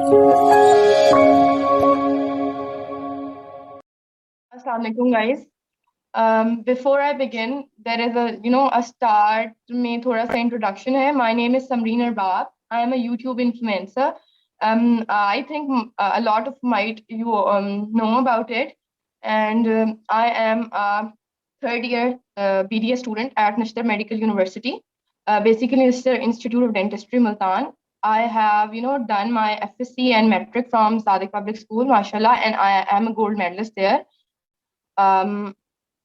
Assalamu alaikum, guys. Before I begin, there is a start में थोड़ा सा introduction है. My name is Samreen Arbab. I am a YouTube influencer. I think a lot of might you know about it, and I am a third year BDS student at Nashtar Medical University. Basically, it's the Institute of Dentistry, Multan. I have, done my FSC and metric from Sadiq Public School, mashallah, and I am a gold medalist there. Um,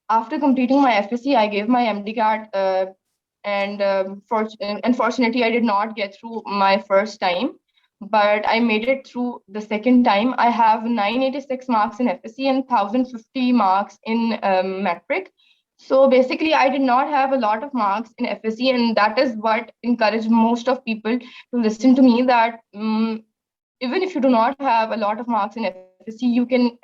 After completing my FSC, I gave my MD card, and unfortunately, I did not get through my first time, but I made it through the second time. I have 986 marks in FSC and 1050 marks in metric. So basically, I did not have a lot of marks in FSC, and that is what encouraged most of people to listen to me that even if you do not have a lot of marks in FSC, you can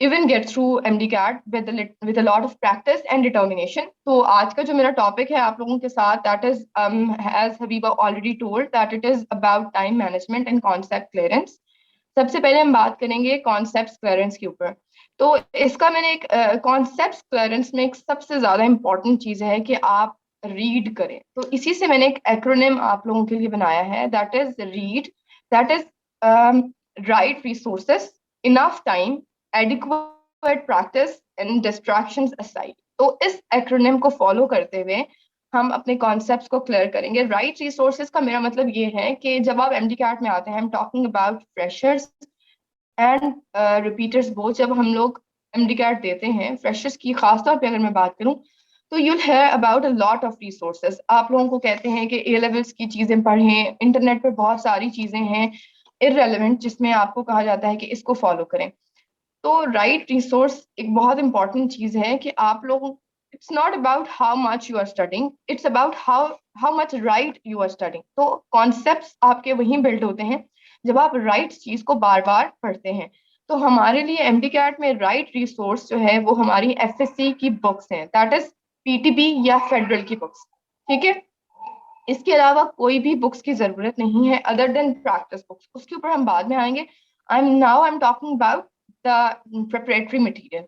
even get through MDCAT with a lot of practice and determination. तो आज का जो मेरा topic है आप लोगों के साथ, that is as Habiba already told, that it is about time management and concept clearance. सबसे पहले हम बात करेंगे कॉन्सेप्ट क्लियरेंस के ऊपर. तो इसका मैंने एक कॉन्सेप्ट क्लियरेंस में एक सबसे ज्यादा इंपॉर्टेंट चीज है कि आप रीड करें. तो इसी से मैंने एक एक्रोनिम आप लोगों के लिए बनाया है, that is read, that is right resources, enough time, adequate practice and distractions aside. तो इस एक्रोनिम को फॉलो करते हुए हम अपने कॉन्सेप्ट्स को क्लियर करेंगे. राइट रिसोर्सेज का मेरा मतलब ये है कि जब आप MDCAT में आते हैं, हम talking about freshers and repeaters both. जब हम लोग MDCAT देते हैं, फ्रेशर्स की खासतौर पे अगर मैं बात करूं, तो you'll hear about a lot of resources. आप लोगों को कहते हैं कि A लेवल्स की चीजें पढ़ें, इंटरनेट पे बहुत सारी चीजें हैं इररेलेवेंट जिसमें आपको कहा जाता है कि इसको फॉलो करें. तो राइट रिसोर्स एक बहुत इंपॉर्टेंट चीज है कि आप लोग, it's not about how much you are studying, it's about how much right you are studying. तो कॉन्सेप्ट्स आपके वहीं बिल्ड होते हैं जब आप राइट चीज को बार बार पढ़ते हैं. तो हमारे लिए MDCAT में राइट रिसोर्स जो है वो हमारी FSC की बुक्स हैं, दैट इज PTB या फेडरल की बुक्स. ठीक है, इसके अलावा कोई भी बुक्स की जरूरत नहीं है अदर देन प्रैक्टिस बुक्स. उसके ऊपर हम बाद में आएंगे. आई am talking about the preparatory material.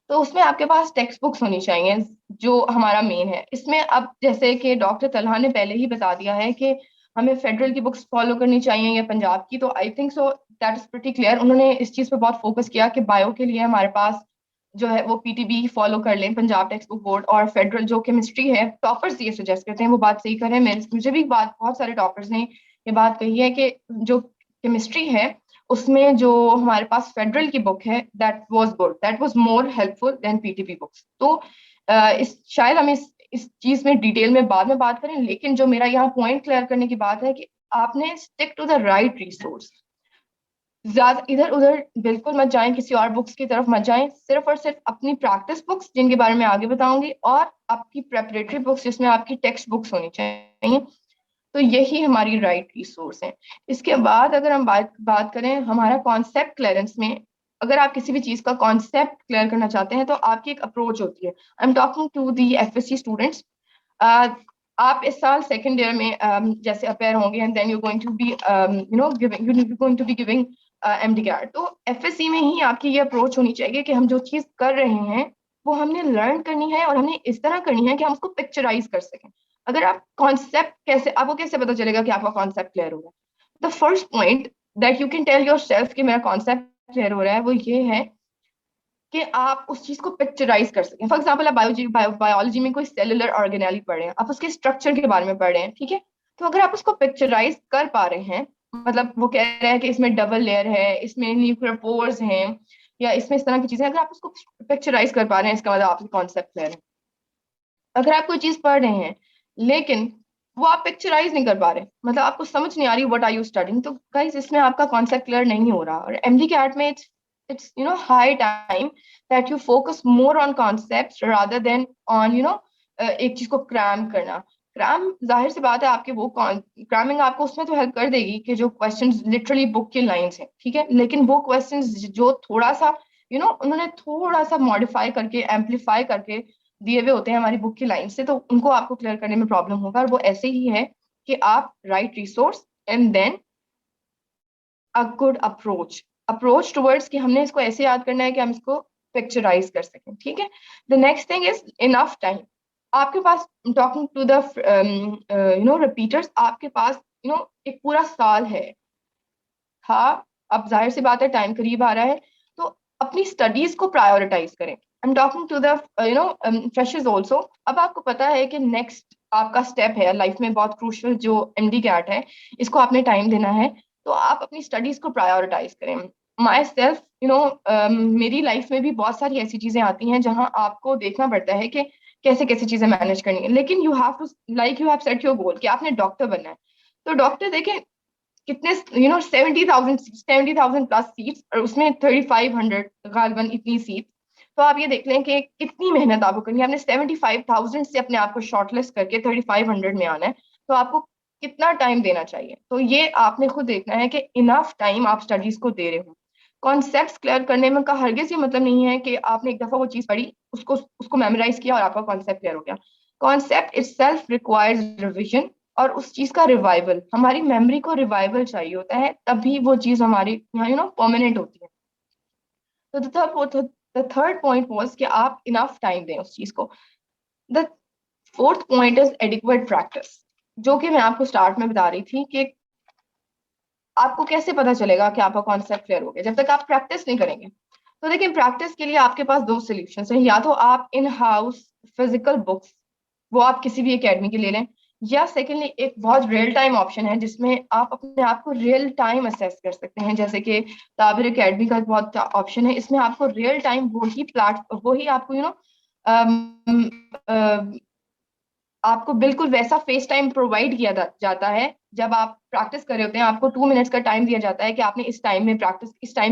तो उसमें आपके पास टेक्स्ट बुक्स होनी चाहिए जो हमारा मेन है. इसमें अब जैसे कि डॉक्टर तलहा ने पहले ही बता दिया है कि हमें फेडरल की बुक्स फॉलो करनी चाहिए या पंजाब की, तो I think so that is pretty clear. उन्होंने इस चीज पे बहुत फोकस किया कि बायो के लिए हमारे पास जो है वो PTB फॉलो कर लें, पंजाब टेक्स्ट बुक बोर्ड, और फेडरल जो केमिस्ट्री है, टॉपर्स ये सजेस्ट करते हैं, वो बात सही करें. मुझे भी बात, बहुत सारे टॉपर्स ने ये बात कही है कि जो केमिस्ट्री है उसमें जो हमारे पास फेडरल की बुक है, that was good, that was more helpful than PTB books. तो इस शायद हम इस चीज में डिटेल में बाद में बात करें, लेकिन जो मेरा यहाँ पॉइंट क्लियर करने की बात है कि आपने stick to the right resource. ज्यादा इधर उधर बिल्कुल मत जाएं, किसी और बुक्स की तरफ मत जाएं. सिर्फ और सिर्फ अपनी प्रैक्टिस बुक्स, जिनके बारे में आगे बताऊंगी, और आपकी प्रेपरेटरी बुक्स जिसमें आपकी टेक्स्ट बुक्स होनी चाहिए. तो यही हमारी राइट रिसोर्स है. इसके बाद अगर हम बात करें हमारा कॉन्सेप्ट क्लियरेंस में, अगर आप किसी भी चीज का कॉन्सेप्ट क्लियर करना चाहते हैं तो आपकी एक अप्रोच होती है. I am talking to the FSC students. आप इस साल सेकेंड ईयर में जैसे अपेयर होंगे, and then you going to be giving MDCAT. तो FSC में ही आपकी ये अप्रोच होनी चाहिए कि हम जो चीज कर रहे हैं वो हमने लर्न करनी है, और हमने इस तरह करनी है कि हम उसको पिक्चराइज कर सकें. अगर आप कॉन्सेप्ट, कैसे आपको कैसे पता चलेगा कि आपका कॉन्सेप्ट क्लियर हो रहा है? The first point that you can tell yourself कि मेरा कॉन्सेप्ट क्लियर हो रहा है, वो ये है कि आप उस चीज को पिक्चराइज कर सकें. फॉर एग्जाम्पल, आप बायोलॉजी में कोई सेलुलर ऑर्गेनेली पढ़ रहे हैं, आप उसके स्ट्रक्चर के बारे में पढ़ रहे हैं, ठीक है. तो अगर आप उसको पिक्चराइज कर पा रहे हैं, मतलब वो कह रहे हैं कि इसमें डबल लेयर है, इसमें न्यूक्लियर पोर्स हैं, या इसमें इस तरह की चीजें, अगर आप उसको पिक्चराइज कर पा रहे हैं, इसका मतलब आपका कॉन्सेप्ट क्लियर है. अगर आप कोई चीज पढ़ रहे हैं लेकिन वो आप पिक्चराइज नहीं कर पा रहे, मतलब आपको समझ नहीं आ रही व्हाट आर यू स्टडिंग, तो गाइस इसमें आपका कॉन्सेप्ट क्लियर नहीं हो रहा. और MDCAT में it's high time that you focus more on concepts rather than on एक चीज को क्रैम करना. क्रैम जाहिर सी बात है, आपके वो क्रैमिंग आपको उसमें तो हेल्प कर देगी कि जो क्वेश्चंस लिटरली बुक की लाइंस हैं, ठीक है, लेकिन वो क्वेश्चंस जो थोड़ा सा उन्होंने थोड़ा सा मॉडिफाई करके, एम्पलीफाई करके दिए हुए होते हैं हमारी बुक की लाइन से, तो उनको आपको क्लियर करने में प्रॉब्लम होगा. और वो ऐसे ही है कि आप right resource and then a good approach towards कि हमने इसको ऐसे याद करना है कि हम इसको पिक्चराइज कर सकें, ठीक है। The next thing is enough time. आपके पास, टॉकिंग टू द रिपीटर्स, आपके पास एक पूरा साल है। हाँ, अब जाहिर सी बात है टाइम करीब आ रहा है, तो अपनी स्टडीज को प्रायोरिटाइज करें। I am talking to the freshers also. अब आपको पता है कि नेक्स्ट आपका स्टेप है लाइफ में बहुत क्रूशियल, जो एमडी कैट है, इसको आपने टाइम देना है। तो आप अपनी स्टडीज को प्रायोरिटाइज करें। माई सेल्फ मेरी लाइफ में भी बहुत सारी ऐसी चीजें आती हैं जहां आपको देखना पड़ता है कि कैसे कैसे चीजें मैनेज करनी है, लेकिन you have to, like you have set your goal कि आपने डॉक्टर बनना है। तो डॉक्टर देखें कितने, 70,000 प्लस सीट्स, और उसमें 3,500 गालिबन इतनी सीट। तो आप ये देख लें कि कितनी मेहनत आपको करनी है। आपने 75,000 से अपने आप को शॉर्टलिस्ट करके 3,500 में आना है, तो आपको कितना टाइम देना चाहिए। तो ये आपने खुद देखना है कि इनफ टाइम आप स्टडीज को दे रहे हो। कॉन्सेप्ट्स क्लियर करने में का हरगिज ये मतलब नहीं है कि आपने एक दफा वो चीज पढ़ी, उसको उसको मेमोराइज किया और आपका कॉन्सेप्ट क्लियर हो गया। कॉन्सेप्ट इटसेल्फ रिक्वायर्स रिविजन, और उस चीज का रिवाइवल, हमारी मेमोरी को रिवाइवल चाहिए होता है, तभी वो चीज हमारी यहाँ परमानेंट होती है। तो द थर्ड पॉइंट वाज कि आप इनफ टाइम दें उस चीज को। The fourth point is adequate practice, जो कि मैं आपको स्टार्ट में बता रही थी कि आपको कैसे पता चलेगा कि आपका कॉन्सेप्ट क्लियर हो गया जब तक आप प्रैक्टिस नहीं करेंगे। तो देखिए, प्रैक्टिस के लिए आपके पास दो सोल्यूशन है। या तो आप इन हाउस फिजिकल बुक्स, वो आप किसी भी एकेडमी के ले लें, या सेकेंडली एक बहुत रियल टाइम ऑप्शन है जिसमें आप अपने आप को रियल टाइम असेस कर सकते हैं, जैसे कि ताबिर एकेडमी का बहुत ऑप्शन है। इसमें आपको रियल टाइम वही आपको आपको बिल्कुल वैसा फेस टाइम प्रोवाइड किया जाता है। जब आप प्रैक्टिस कर रहे होते हैं, आपको 2 मिनट्स का टाइम दिया जाता है कि आपने इस टाइम में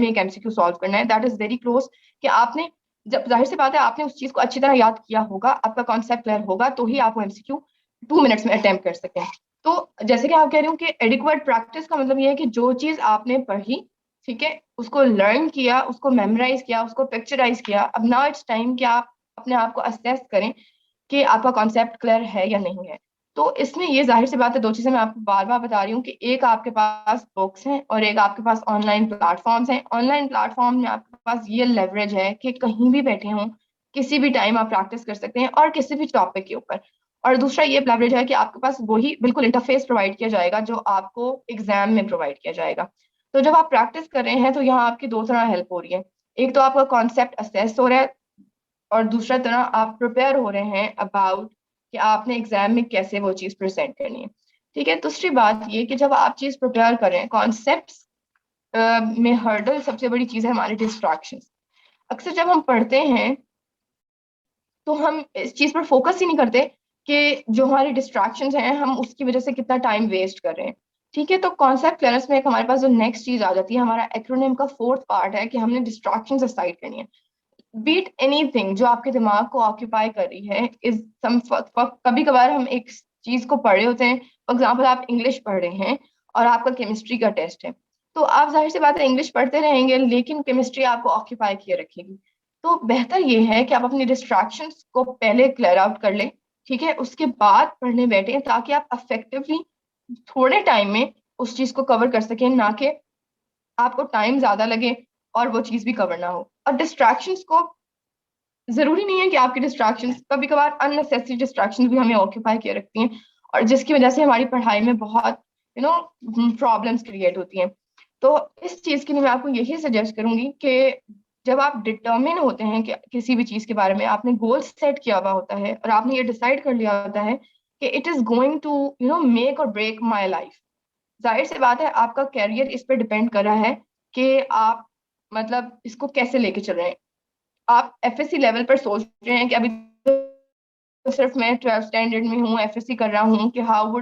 एक एमसीक्यू सॉल्व करना है। दैट इज वेरी क्लोज कि आपने, जब जाहिर सी बात है आपने उस चीज को अच्छी तरह याद किया होगा, आपका कॉन्सेप्ट क्लियर होगा, तो ही आप वो एमसीक्यू 2 मिनट्स में अटेम्प्ट कर सकें। तो जैसे कि आप कह रहे हो कि एडिक्वेट प्रैक्टिस का मतलब ये है कि जो चीज आपने पढ़ी, ठीक है, उसको लर्न किया, उसको मेमोराइज किया, उसको पिक्चराइज किया, अब नाउ इट्स टाइम कि आप अपने आप को असेस करें कि आपका कॉन्सेप्ट क्लियर है या नहीं है। तो इसमें ये जाहिर सी बात है, दो चीजें मैं आपको बार बार बता रही हूँ कि एक आपके पास बुक्स हैं और एक आपके पास ऑनलाइन प्लेटफॉर्म्स हैं। ऑनलाइन प्लेटफॉर्म में आपके पास ये लेवरेज है कि कहीं भी बैठे हों, किसी भी टाइम आप प्रैक्टिस कर सकते हैं और किसी भी टॉपिक के ऊपर। और दूसरा ये लेवरेज है कि आपके पास वही बिल्कुल इंटरफेस प्रोवाइड किया जाएगा जो आपको एग्जाम में प्रोवाइड किया जाएगा। तो जब आप प्रैक्टिस कर रहे हैं तो यहाँ आपकी दो तरह हेल्प हो रही है। एक तो आपका कॉन्सेप्ट असेस हो रहा है, और दूसरा तरह आप प्रिपेयर हो रहे हैं अबाउट कि आपने एग्जाम में कैसे वो चीज प्रेजेंट करनी है। ठीक है, दूसरी बात ये कि जब आप चीज प्रिपेयर करें, कॉन्सेप्ट्स में हर्डल सबसे बड़ी चीज है हमारे डिस्ट्रैक्शंस। अक्सर जब हम पढ़ते हैं तो हम इस चीज पर फोकस ही नहीं करते कि जो हमारी डिस्ट्रैक्शंस हैं हम उसकी वजह से कितना टाइम वेस्ट कर रहे हैं। ठीक है, तो कॉन्सेप्ट क्लियरेंस में एक हमारे पास जो नेक्स्ट चीज आ जाती है, हमारा एक्रोनिम का फोर्थ पार्ट है कि हमने डिस्ट्रैक्शंस असाइड करनी है। बीट एनीथिंग जो आपके दिमाग को ऑक्यूपाई कर रही है इज सम। कभी कभार हम एक चीज को पढ़ रहे होते हैं, फॉर एग्जाम्पल आप इंग्लिश पढ़ रहे हैं और आपका केमिस्ट्री का टेस्ट है, तो आप जाहिर सी बात है इंग्लिश पढ़ते रहेंगे लेकिन केमिस्ट्री आपको ऑक्यूपाई किए रखेगी। तो बेहतर ये है कि आप अपनी डिस्ट्रैक्शंस को पहले क्लियर आउट कर लें, ठीक है, उसके बाद पढ़ने बैठे, ताकि आप अफेक्टिवली थोड़े टाइम में उस चीज को कवर कर सकें, ना कि आपको टाइम ज्यादा लगे और वो चीज भी कवर ना हो। और डिस्ट्रैक्शंस को, जरूरी नहीं है कि आपकी डिस्ट्रैक्शंस, कभी कभार अननेसेसरी डिस्ट्रैक्शंस भी हमें ऑक्यूपाई किए रखती हैं और जिसकी वजह से हमारी पढ़ाई में बहुत प्रॉब्लम्स क्रिएट होती हैं। तो इस चीज के लिए मैं आपको यही सजेस्ट करूंगी कि जब आप डिटर्मिन होते हैं कि किसी भी चीज के बारे में, आपने गोल सेट किया हुआ होता है और आपने ये डिसाइड कर लिया होता है कि it is going to make or break my life. जाहिर सी बात है आपका कैरियर इस पर डिपेंड कर रहा है कि आप मतलब इसको कैसे लेके चल रहे हैं। आप एफएससी लेवल पर सोच रहे हैं कि अभी तो सिर्फ मैं 12th स्टैंडर्ड में हूँ, एफएससी कर रहा हूँ, कि how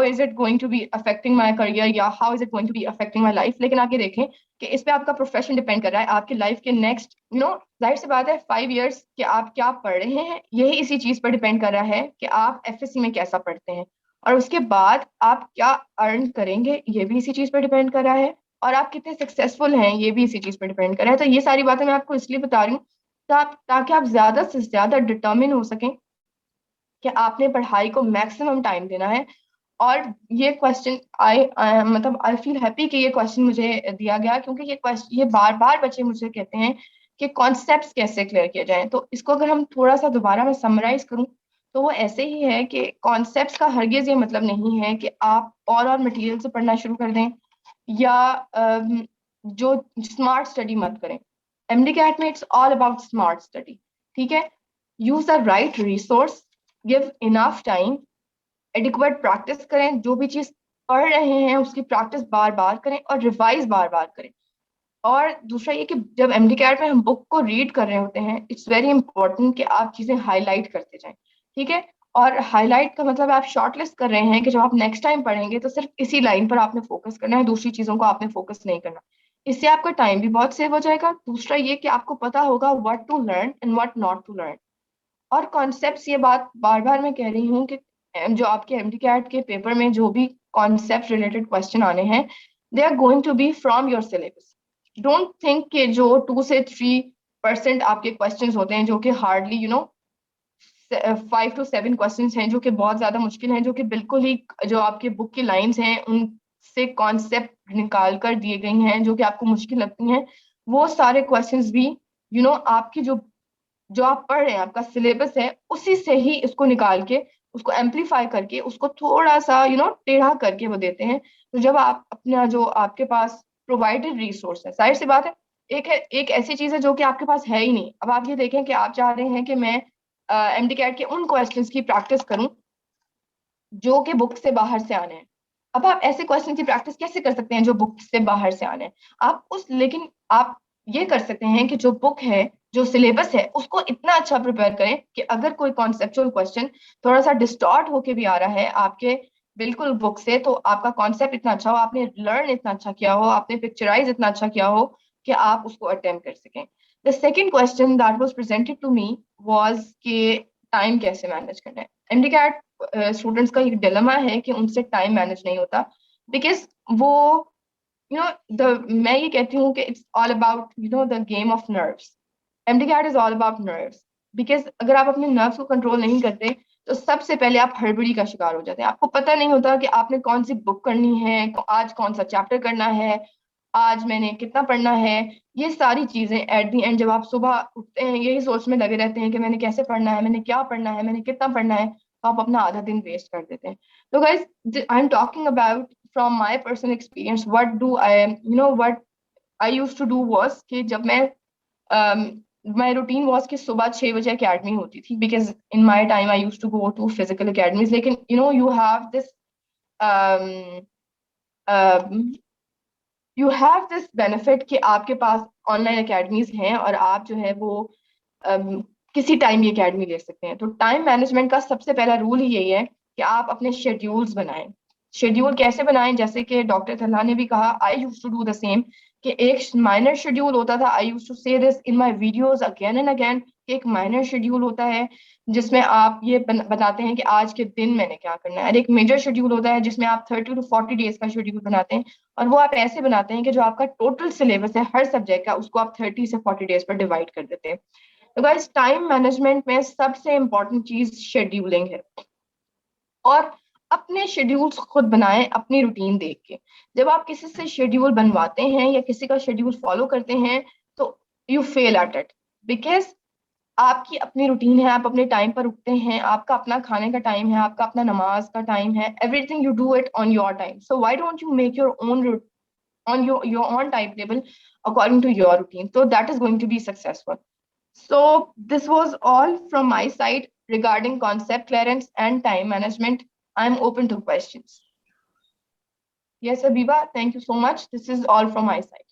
is it going to be affecting my career, या how is it going to be affecting my life. लेकिन आप ये देखें कि इस पे आपका प्रोफेशन डिपेंड कर रहा है, आपकी लाइफ के नेक्स्ट जाहिर सी बात है 5 इयर्स कि आप क्या पढ़ रहे हैं यही इसी चीज पर डिपेंड कर रहा है कि आप एफएससी में कैसा पढ़ते हैं, और उसके बाद आप क्या अर्न करेंगे ये भी इसी चीज पर डिपेंड कर रहा है, और आप कितने सक्सेसफुल हैं ये भी इसी चीज पर डिपेंड कर रहा है। तो ये सारी बातें मैं आपको इसलिए बता रही हूँ ताकि आप ज्यादा से ज्यादा डिटर्मिन हो सकें कि आपने पढ़ाई को मैक्सिमम टाइम देना है और ये क्वेश्चन मतलब आई फील हैप्पी कि ये क्वेश्चन मुझे दिया गया, क्योंकि ये बार बार बच्चे मुझे कहते हैं कि कॉन्सेप्ट्स कैसे क्लियर किए जाएं। तो इसको अगर हम थोड़ा सा दोबारा मैं समराइज करूं तो वो ऐसे ही है कि कॉन्सेप्ट्स का हरगिज ये मतलब नहीं है कि आप और मटेरियल से पढ़ना शुरू कर दें या जो स्मार्ट स्टडी मत करें। एमडी कैट में it's all about smart study, ठीक है। Use the right resource, give enough time, adequate practice करें, जो भी चीज पढ़ रहे हैं उसकी प्रैक्टिस बार बार करें और रिवाइज बार बार करें। और दूसरा ये कि जब एमडी कैट में हम बुक को रीड कर रहे होते हैं, इट्स वेरी इंपॉर्टेंट कि आप चीजें हाईलाइट करते जाएं, ठीक है। और हाईलाइट का मतलब आप शॉर्ट लिस्ट कर रहे हैं कि जब आप नेक्स्ट टाइम पढ़ेंगे तो सिर्फ इसी लाइन पर आपने फोकस करना है, दूसरी चीजों को आपने फोकस नहीं करना। इससे आपका टाइम भी बहुत सेव हो जाएगा। दूसरा ये कि आपको पता होगा what to learn and what not to learn. और कॉन्सेप्ट्स, ये बात बार बार मैं कह रही हूँ कि जो आपके एमडी कैट के पेपर में जो भी कॉन्सेप्ट रिलेटेड क्वेश्चन आने हैं, they are going to be from your syllabus. Don't think कि जो 2 से 3% आपके क्वेश्चंस होते हैं जो कि हार्डली 5 to 7 क्वेश्चन हैं, जो कि बहुत ज्यादा मुश्किल हैं, जो कि बिल्कुल ही जो आपके बुक की लाइंस हैं उनसे कॉन्सेप्ट निकाल कर दिए गई हैं, जो कि आपको मुश्किल लगती हैं। वो सारे क्वेश्चंस भी आपकी जो आप पढ़ रहे हैं, आपका सिलेबस है, उसी से ही इसको निकाल के, उसको एम्पलीफाई करके, उसको थोड़ा सा टेढ़ा करके वो देते हैं। तो जब आप अपना जो आपके पास प्रोवाइडेड रिसोर्स है, जाहिर सी बात है, एक ऐसी चीज है जो कि आपके पास है ही नहीं। अब आप ये देखें कि आप चाह रहे हैं कि मैं एमडी कैट के उन क्वेश्चंस की प्रैक्टिस करूं जो कि बुक से बाहर से आने हैं। अब आप ऐसे क्वेश्चन की प्रैक्टिस कैसे कर सकते हैं जो बुक से बाहर से आने हैं? लेकिन आप ये कर सकते हैं कि जो बुक है, जो सिलेबस है, उसको इतना अच्छा प्रिपेयर करें कि अगर कोई कॉन्सेप्चुअल क्वेश्चन थोड़ा सा डिस्टॉर्ट होके भी आ रहा है आपके बिल्कुल बुक से, तो आपका कॉन्सेप्ट इतना अच्छा हो, आपने लर्न इतना अच्छा किया हो, आपने पिक्चराइज इतना अच्छा किया हो कि आप उसको अटेम्प्ट कर सकें। The second question that was presented to me was कि टाइम कैसे मैनेज करना है। एमडी स्टूडेंट्स का एक डिलेमा है कि उनसे टाइम मैनेज नहीं होता, बिकॉज वो द मैं ये कहती हूँ कि it's all about the game of nerves. MD CAT is all about nerves, because अगर आप अपने नर्व्स को कंट्रोल नहीं करते तो सबसे पहले आप हड़बड़ी का शिकार हो जाते हैं। आपको पता नहीं होता कि आपने कौन सी बुक करनी है, आज कौन सा चैप्टर करना है, आज मैंने कितना पढ़ना है। ये सारी चीजें एट दी एंड जब आप सुबह उठते हैं यही सोच में लगे रहते हैं कि मैंने कैसे पढ़ना है, मैंने क्या पढ़ना है, मैंने कितना पढ़ना है, तो आप अपना आधा दिन वेस्ट कर देते हैं। तो guys, I am talking about from my personal experience, what do I what I use to do was कि जब मैं माई रूटीन वॉज कि सुबह 6 बजे अकेडमी होती थी, because in my time I use to go to physical academies. लेकिन you have this benefit कि आपके पास ऑनलाइन एकेडमीज हैं और आप जो है वो किसी टाइम ये एकेडमी ले सकते हैं। तो टाइम मैनेजमेंट का सबसे पहला रूल ही यही है कि आप अपने शेड्यूल्स बनाएं। शेड्यूल कैसे बनाएं? जैसे कि डॉक्टर तल्हा ने भी कहा, I use to do the same, कि एक माइनर शेड्यूल होता था। I use to say this in my videos again and again. एक माइनर शेड्यूल होता है जिसमें आप ये बताते हैं कि आज के दिन मैंने क्या करना है, और एक मेजर शेड्यूल होता है जिसमें आप 30 to 40 डेज का शेड्यूल बनाते हैं। और वो आप ऐसे बनाते हैं कि जो आपका टोटल सिलेबस है हर सब्जेक्ट का, उसको आप 30 से 40 डेज पर डिवाइड कर देते हैं। तो गाइस, टाइम मैनेजमेंट में सबसे इंपॉर्टेंट चीज शेड्यूलिंग है। और अपने शेड्यूल्स खुद बनाएं अपनी रूटीन देख के। जब आप किसी से शेड्यूल बनवाते हैं या किसी का शेड्यूल फॉलो करते हैं तो you fail at it, because आपकी अपनी रूटीन है, आप अपने टाइम पर उठते हैं, आपका अपना खाने का टाइम है, आपका अपना नमाज का टाइम है, everything you do it on your time. So why don't you make your own on your own timetable according to your routine, so that is going to be successful. So this was all from my side regarding concept clearance and time management. I'm open to questions. Yes, Abiba, thank you so much. This is all from my side.